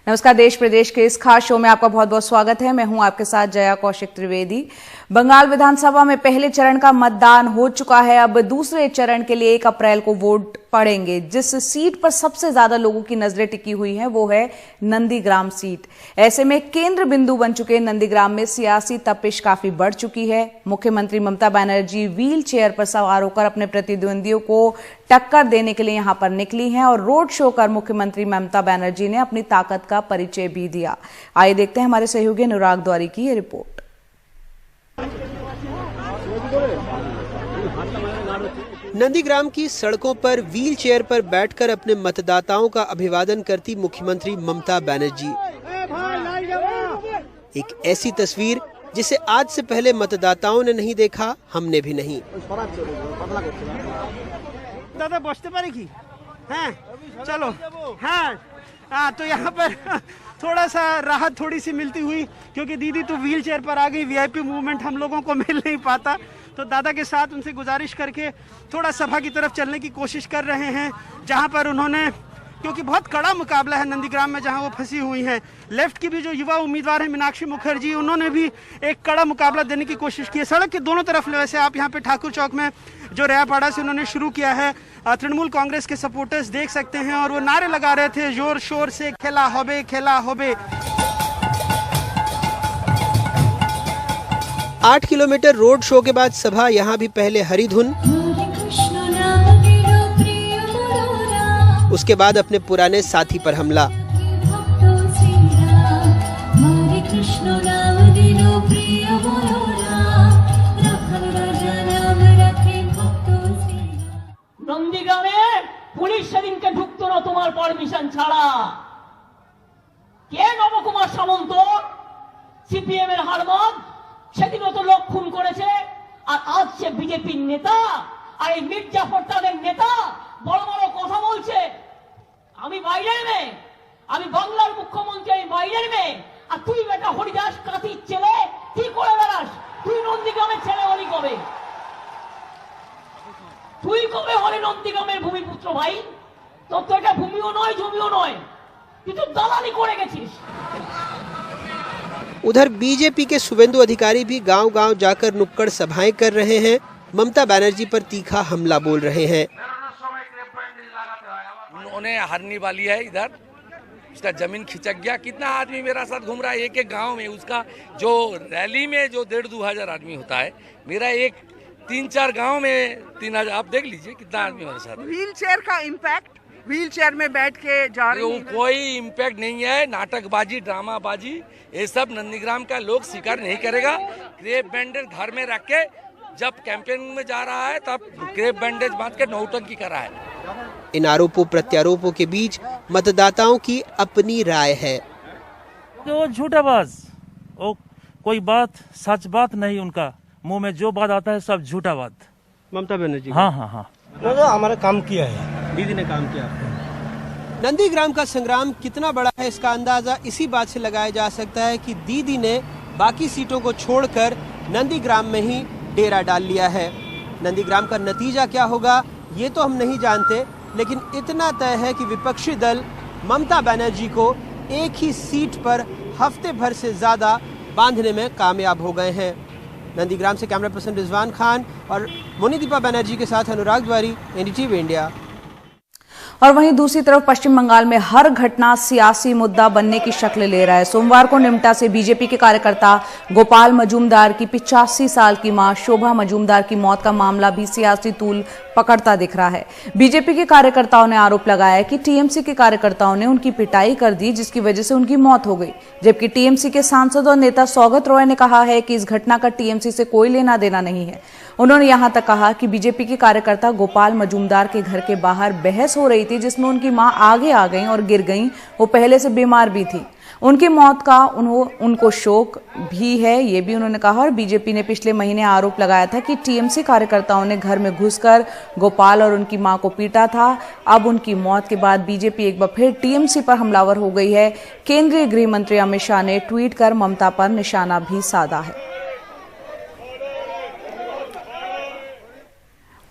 नमस्कार, देश प्रदेश के इस खास शो में आपका बहुत बहुत स्वागत है। मैं हूं आपके साथ जया कौशिक त्रिवेदी। बंगाल विधानसभा में पहले चरण का मतदान हो चुका है। अब दूसरे चरण के लिए 1 अप्रैल को वोट पड़ेंगे। जिस सीट पर सबसे ज्यादा लोगों की नजरें टिकी हुई हैं वो है नंदीग्राम सीट। ऐसे में केंद्र बिंदु बन चुके नंदीग्राम में सियासी तपिश काफी बढ़ चुकी है। मुख्यमंत्री ममता बनर्जी व्हील चेयर पर सवार होकर अपने प्रतिद्वंदियों को टक्कर देने के लिए यहां पर निकली हैं और रोड शो कर मुख्यमंत्री ममता बनर्जी ने अपनी ताकत का परिचय भी दिया। आइए देखते हैं हमारे सहयोगी अनुराग द्वारी की ये रिपोर्ट। नंदीग्राम की सड़कों पर व्हील चेयर पर बैठकर अपने मतदाताओं का अभिवादन करती मुख्यमंत्री ममता बनर्जी। एक ऐसी तस्वीर जिसे आज से पहले मतदाताओं ने नहीं देखा, हमने भी नहीं। दादा बसते पारे की हैं? चलो हाँ तो यहाँ पर थोड़ा सा राहत थोड़ी सी मिलती हुई, क्योंकि दीदी तो व्हील चेयर पर आ गई। वीआईपी मूवमेंट हम लोगों को मिल नहीं पाता, तो दादा के साथ उनसे गुजारिश करके थोड़ा सभा की तरफ चलने की कोशिश कर रहे हैं, जहाँ पर उन्होंने, क्योंकि बहुत कड़ा मुकाबला है नंदीग्राम में जहां वो फंसी हुई हैं। लेफ्ट की भी जो युवा उम्मीदवार है मीनाक्षी मुखर्जी, उन्होंने भी एक कड़ा मुकाबला देने की कोशिश की है। सड़क के दोनों तरफ वैसे आप यहाँ पे ठाकुर चौक में जो रयापाड़ा से उन्होंने शुरू किया है, तृणमूल कांग्रेस के सपोर्टर्स देख सकते हैं और वो नारे लगा रहे थे जोर शोर से, खेला होबे खेला होबे। 8 किलोमीटर रोड शो के बाद सभा यहाँ भी पहले हरी धुन, उसके बाद अपने पुराने साथी पर हमला। নন্দীগ্রামে পুলিশ সেদিনকে ঢুকতো না তোমার পারমিশন ছাড়া। কে নবকুমার সামন্ত, সিপিএম এর হারমাদ, সেদিনও তো লোক খুন করেছে, আর আজ সে বিজেপির নেতা, আর এই মির্জাফর তাদের নেতা বড় বড় কথা বলছে। আমি বাইরের মেয়ে, আমি বাংলার মুখ্যমন্ত্রী, আমি বাইরের মেয়ে, আর তুই বেটা হরিদাস কাঁথির ছেলে কি করে বেড়াস? তুই নন্দীগ্রামের ছেলে হলি কবে? তুই কবে হলি নন্দীগ্রামের ভূমিপুত্র ভাই? তোর তো এটা ভূমিও নয় জমিও নয়, তুই তো দালালি করে গেছিস। उधर बीजेपी के शुभेंदु अधिकारी भी गांव-गांव जाकर नुक्कड़ सभाएं कर रहे हैं। ममता बनर्जी पर तीखा हमला बोल रहे हैं। उन्होंने हारने वाली है, इधर उसका जमीन खिंचक गया। कितना आदमी मेरा साथ घूम रहा है एक एक गांव में। उसका जो रैली में जो 1,500-2 हजार आदमी होता है, मेरा एक 3-4 गांव में 3,000। आप देख लीजिए कितना आदमी मेरे साथ। व्हील चेयर का इम्पैक्ट, व्हील चेयर में बैठ के जा रही है, कोई इम्पैक्ट नहीं है। नाटकबाजी, ड्रामाबाजी, ये सब नंदीग्राम का लोग स्वीकार नहीं करेगा। क्रेप बैंडेज घर में रख के जब कैंपेन में जा रहा है तब क्रेप बैंडेज बांध के नौटंकी कर रहा है। इन आरोपों प्रत्यारोपों के बीच मतदाताओं की अपनी राय है। तो झूठाबाज, वो कोई बात सच बात नहीं, उनका मुंह में जो बात आता है सब झूठा बात। ममता बनर्जी हाँ वो तो हमारा काम किया है, दीदी ने काम किया। नंदीग्राम का संग्राम कितना बड़ा है इसका अंदाजा इसी बात से लगाया जा सकता है कि दीदी ने बाकी सीटों को छोड़कर नंदीग्राम में ही डेरा डाल लिया है। नंदीग्राम का नतीजा क्या होगा ये तो हम नहीं जानते, लेकिन इतना तय है कि विपक्षी दल ममता बनर्जी को एक ही सीट पर हफ्ते भर से ज्यादा बांधने में कामयाब हो गए हैं। नंदीग्राम से कैमरा पर्सन रिजवान खान और मोनिदीपा बनर्जी के साथ अनुराग द्वारी, एनडीटीवी इंडिया। और वहीं दूसरी तरफ पश्चिम बंगाल में हर घटना सियासी मुद्दा बनने की शक्ल ले रहा है। सोमवार को निमटा से बीजेपी के कार्यकर्ता गोपाल मजूमदार की 85 साल की मां शोभा मजूमदार की मौत का मामला भी सियासी तूल पकड़ता दिख रहा है। बीजेपी के कार्यकर्ताओं ने आरोप लगाया कि टीएमसी के कार्यकर्ताओं ने उनकी पिटाई कर दी, जिसकी वजह से उनकी मौत हो गई। जबकि टीएमसी के सांसद और नेता सौगत रॉय ने कहा है कि इस घटना का टीएमसी से कोई लेना देना नहीं है। उन्होंने यहां तक कहा कि बीजेपी के कार्यकर्ता गोपाल मजूमदार के घर के बाहर बहस हो रही थी, जिसमें उनकी मां आगे आ गईं और गिर गईं। वो पहले से बीमार भी थी। उनकी मौत का उनको शोक भी है, ये भी उन्होंने कहा। और बीजेपी ने पिछले महीने आरोप लगाया था कि टीएमसी कार्यकर्ताओं ने घर में घुसकर गोपाल और उनकी मां को पीटा था। अब उनकी मौत के बाद बीजेपी एक बार फिर टीएमसी पर हमलावर हो गई है। केंद्रीय गृह मंत्री अमित शाह ने ट्वीट कर ममता पर निशाना भी साधा है।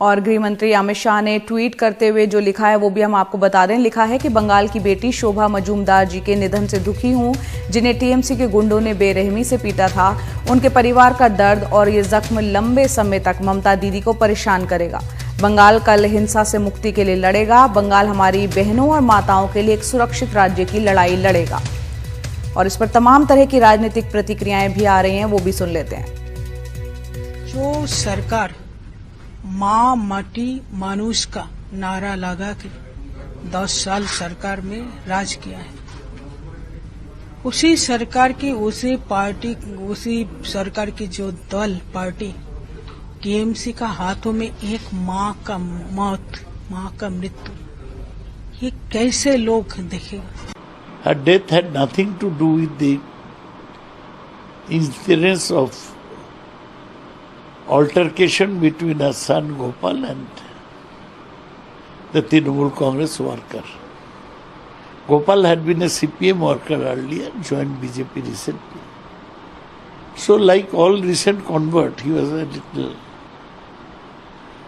और गृह मंत्री अमित शाह ने ट्वीट करते हुए जो लिखा है वो भी हम आपको बता दें। लिखा है कि बंगाल की बेटी शोभा मजूमदार जी के निधन से दुखी हूं, जिन्हें टीएमसी के गुंडों ने बेरहमी से पीटा था। उनके परिवार का दर्द और ये जख्म लंबे समय तक ममता दीदी को परेशान करेगा। बंगाल कल हिंसा से मुक्ति के लिए लड़ेगा। बंगाल हमारी बहनों और माताओं के लिए एक सुरक्षित राज्य की लड़ाई लड़ेगा। और इस पर तमाम तरह की राजनीतिक प्रतिक्रियाएं भी आ रही हैं, वो भी सुन लेते हैं। जो सरकार माँ माटी मानुष का नारा लगा के 10 साल सरकार में राज किया है, उसी सरकार की उसी सरकार की जो दल पार्टी टीएमसी का हाथों में एक माँ का मौत, माँ का मृत्यु, ये कैसे लोग देखेगा? Her death had nothing to do with the incidents of altercation between her son Gopal and the Trinamool Congress worker. Gopal had been a CPM worker earlier, joined BJP recently. So like all recent convert, he was a little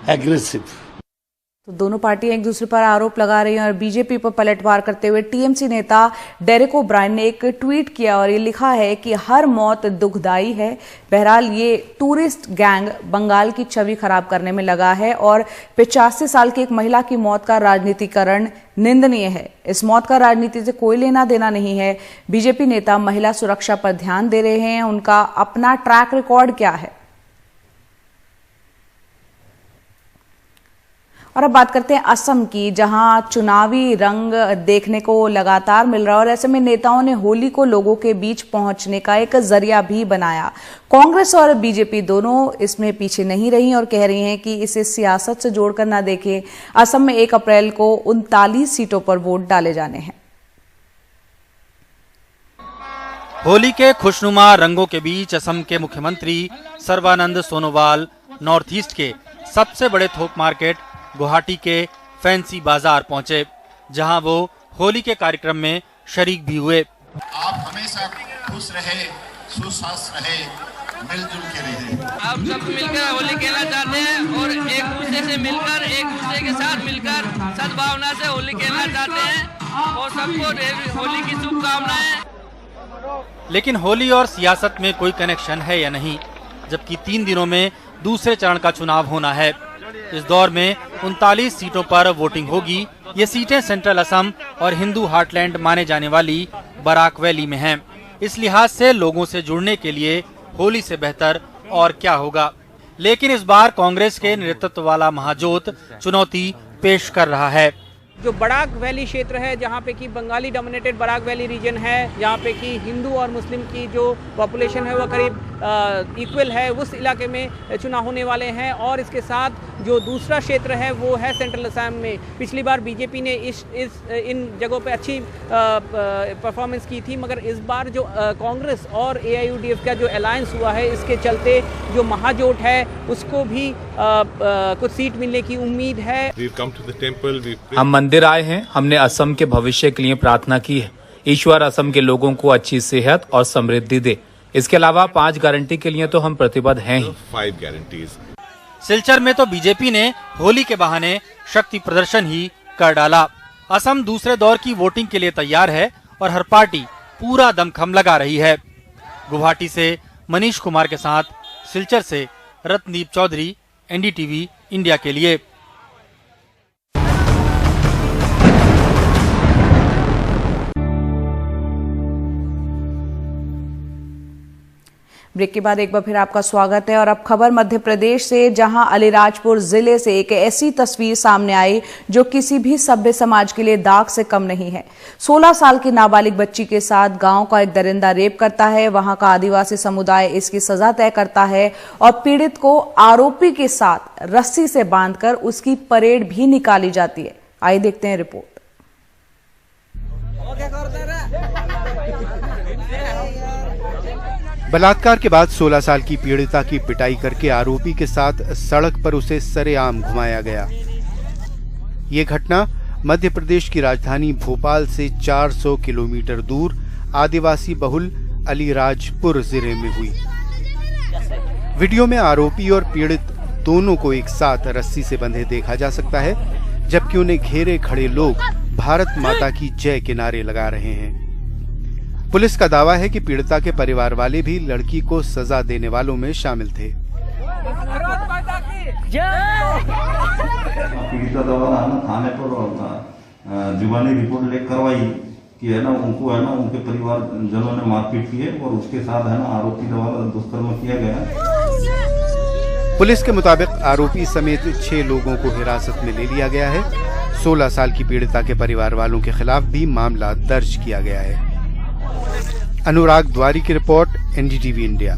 aggressive. तो दोनों पार्टियां एक दूसरे पर आरोप लगा रही हैं और बीजेपी पर पलटवार करते हुए टीएमसी नेता डेरेक ओब्रायन ने एक ट्वीट किया और ये लिखा है कि हर मौत दुखदाई है। बहरहाल ये टूरिस्ट गैंग बंगाल की छवि खराब करने में लगा है और 85 साल की एक महिला की मौत का राजनीतिकरण निंदनीय है। इस मौत का राजनीति से कोई लेना देना नहीं है। बीजेपी नेता महिला सुरक्षा पर ध्यान दे रहे हैं, उनका अपना ट्रैक रिकॉर्ड क्या है। और अब बात करते हैं असम की, जहां चुनावी रंग देखने को लगातार मिल रहा है और ऐसे में नेताओं ने होली को लोगों के बीच पहुंचने का एक जरिया भी बनाया। कांग्रेस और बीजेपी दोनों इसमें पीछे नहीं रही और कह रही हैं कि इसे सियासत से जोड़कर ना देखें। असम में 1 अप्रैल को 39 सीटों पर वोट डाले जाने हैं। होली के खुशनुमा रंगों के बीच असम के मुख्यमंत्री सर्बानंद सोनोवाल नॉर्थ ईस्ट के सबसे बड़े थोक मार्केट गुवाहाटी के फैंसी बाजार पहुंचे, जहां वो होली के कार्यक्रम में शरीक भी हुए। आप हमेशा खुश रहे, सुस्वस्थ रहे, मिलजुल के रहे। आप सब मिलकर होली खेलना चाहते हैं और एक दूसरे से मिलकर, एक दूसरे के साथ मिलकर सद्भावना से होली खेलना चाहते हैं और सबको होली की शुभकामनाएं। लेकिन होली और सियासत में कोई कनेक्शन है या नहीं, जबकि 3 दिनों में दूसरे चरण का चुनाव होना है। इस दौर में 39 सीटों पर वोटिंग होगी। ये सीटें सेंट्रल असम और हिंदू हार्टलैंड माने जाने वाली बराक वैली में हैं। इस लिहाज से लोगों से जुड़ने के लिए होली से बेहतर और क्या होगा। लेकिन इस बार कांग्रेस के नेतृत्व वाला महाजोत चुनौती पेश कर रहा है। जो बराक वैली क्षेत्र है, जहाँ पे कि Bengali dominated Barak valley region है, जहाँ पे कि हिंदू और मुस्लिम की जो पॉपुलेशन है वो करीब इक्वल है, उस इलाके में चुनाव होने वाले हैं। और इसके साथ जो दूसरा क्षेत्र है वो है सेंट्रल असम में। पिछली बार बीजेपी ने इन जगहों पे अच्छी परफॉर्मेंस की थी, मगर इस बार जो कांग्रेस और AIUDF का जो अलायंस हुआ है, इसके चलते जो महाजोट है उसको भी कुछ सीट मिलने की उम्मीद है। हम मंदिर आए हैं, हमने असम के भविष्य के लिए प्रार्थना की है। ईश्वर असम के लोगों को अच्छी सेहत और समृद्धि दे। इसके अलावा 5 गारंटी के लिए तो हम प्रतिबद्ध हैं ही। 5 गारंटीज। सिलचर में तो बीजेपी ने होली के बहाने शक्ति प्रदर्शन ही कर डाला। असम दूसरे दौर की वोटिंग के लिए तैयार है और हर पार्टी पूरा दमखम लगा रही है। गुवाहाटी से मनीष कुमार के साथ सिलचर से रत्नदीप चौधरी, NDTV इंडिया के लिए। ब्रेक के बाद एक बार फिर आपका स्वागत है और अब खबर मध्य प्रदेश से, जहां अलीराजपुर जिले से एक ऐसी तस्वीर सामने आई जो किसी भी सभ्य समाज के लिए दाग से कम नहीं है। 16 साल की नाबालिग बच्ची के साथ गांव का एक दरिंदा रेप करता है। वहां का आदिवासी समुदाय इसकी सजा तय करता है और पीड़ित को आरोपी के साथ रस्सी से बांधकर उसकी परेड भी निकाली जाती है। आइए देखते हैं रिपोर्ट। बलात्कार के बाद 16 साल की पीड़िता की पिटाई करके आरोपी के साथ सड़क पर उसे सरेआम घुमाया गया। ये घटना मध्य प्रदेश की राजधानी भोपाल से 400 किलोमीटर दूर आदिवासी बहुल अलीराजपुर जिले में हुई। वीडियो में आरोपी और पीड़ित दोनों को एक साथ रस्सी से बंधे देखा जा सकता है, जबकि उन्हें घेरे खड़े लोग भारत माता की जय के नारे लगा रहे हैं। पुलिस का दावा है कि पीड़िता के परिवार वाले भी लड़की को सजा देने वालों में शामिल थे। पीड़िता द्वारा है ना थाने पर जुबानी रिपोर्ट लेकर करवाई कि है ना उनको है ना उनके परिवार जनों ने मारपीट की है और उसके साथ है ना आरोपी द्वारा दुष्कर्म किया गया। पुलिस के मुताबिक आरोपी समेत 6 लोगों को हिरासत में ले लिया गया है। 16 साल की पीड़िता के परिवार वालों के खिलाफ भी मामला दर्ज किया गया है। अनुराग द्वारी की रिपोर्ट, NDTV इंडिया।